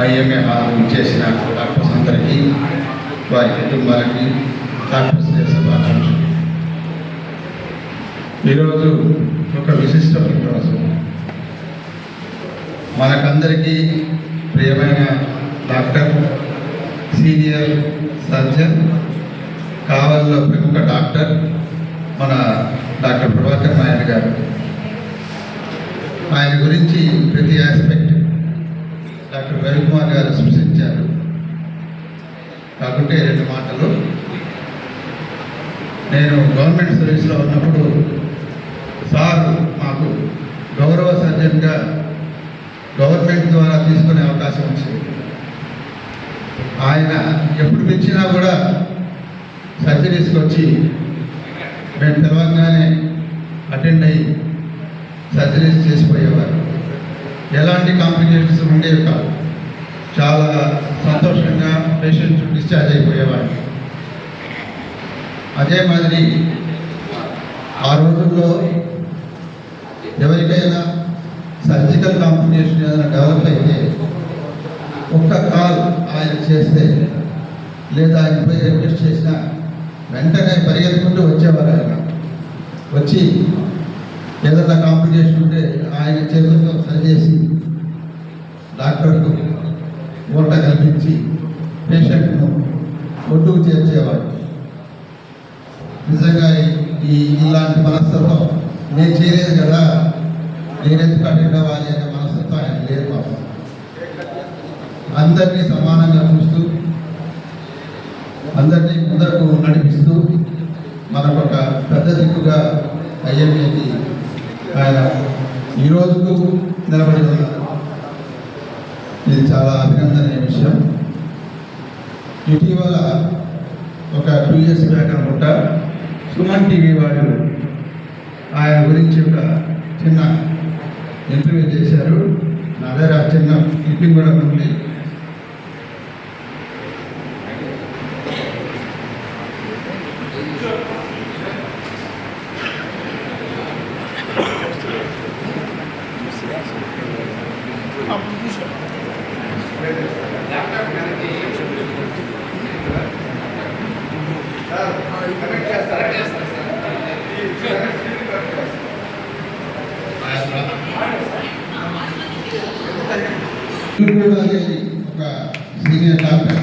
IMA hall ఇచ్చేసిన doctors అందరికీ, వారి కుటుంబాలకి డాక్టర్స్ డే శుభాకాంక్షలు. ఈరోజు ఒక విశిష్టమైన రోజు. మనకందరికీ ప్రియమైన డాక్టర్, సీనియర్ సర్జన్, కావలిలో ప్రముఖ డాక్టర్ మన డాక్టర్ ప్రభాకర్ నాయుడు గారు. ఆయన గురించి ప్రతి ఆస్పెక్ట్ డాక్టర్ రవికుమార్ గారు సూచించారు. కాకుంటే 2 మాటలు. నేను గవర్నమెంట్ సర్వీస్లో ఉన్నప్పుడు సార్ మాకు గౌరవ సర్జన్గా గవర్నమెంట్ ద్వారా తీసుకునే అవకాశం వచ్చింది. ఆయన ఎప్పుడు పిలిచినా కూడా సర్జరీస్కి వచ్చి మేము తెలంగాణనే అటెండ్ అయ్యి సర్జరీస్ చేసిపోయేవారు. ఎలాంటి కాంప్లికేషన్స్ ఉండేవి కాదు. చాలా సంతోషంగా పేషెంట్స్ డిశ్చార్జ్ అయిపోయేవారు. అదే మాదిరి ఆ రోజుల్లో ఎవరికైనా సర్జికల్ కాంప్లికేషన్ ఏదైనా డెవలప్ అయితే ఒక్క కాల్ ఆయన చేస్తే లేదా ఆయన పోయి రిక్వెస్ట్ చేసినా వెంటనే పరిగెత్తుకుంటూ వచ్చేవారు. ఆయన వచ్చి ఏదైనా కాంప్లికేషన్ ఉంటే ఆయన చేతులతో సరిచేసి డాక్టర్కు ఊరట కల్పించి పేషెంట్ను ఒడ్డుకు చేర్చేవాడు. నిజంగా ఇలాంటి మనస్తత్వం నేను చేయలేదు కదా, నేనెందుకు అటెండ్ అవ్వాలి అనే మనస్తత్వం ఆయన లేదు. పాపం అందరినీ సమానంగా చూస్తూ అందరినీ ముందరకు నడిపిస్తూ మనకు ఒక పెద్ద దిక్కుగా ఐఎంఏకి ఆయన ఈ రోజుకు నిలబడి ఉన్నారు. ఇది చాలా అభినందనీయ విషయం. ఇటీవల ఒక 2 years బ్యాక్ అనుకుంటా సుమన్ టీవీ వాళ్ళు ఆయన గురించి ఒక చిన్న ఇంటర్వ్యూ చేశారు. నా దగ్గర చిన్న క్లిప్పింగ్ కూడా ఉంది. ఒక సీనియర్ డాక్టర్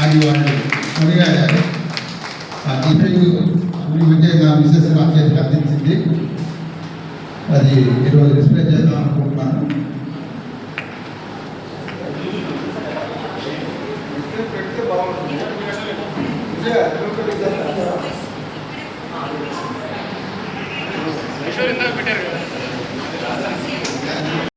అని వాళ్ళు కొనియాడారు. ఆ గిఫ్టింగ్ మధ్య నా మిస్సెస్ నా చేతికి అందించింది. అది ఈరోజు డిస్ప్లే చేద్దాం అనుకుంటున్నాను. పెట్టారు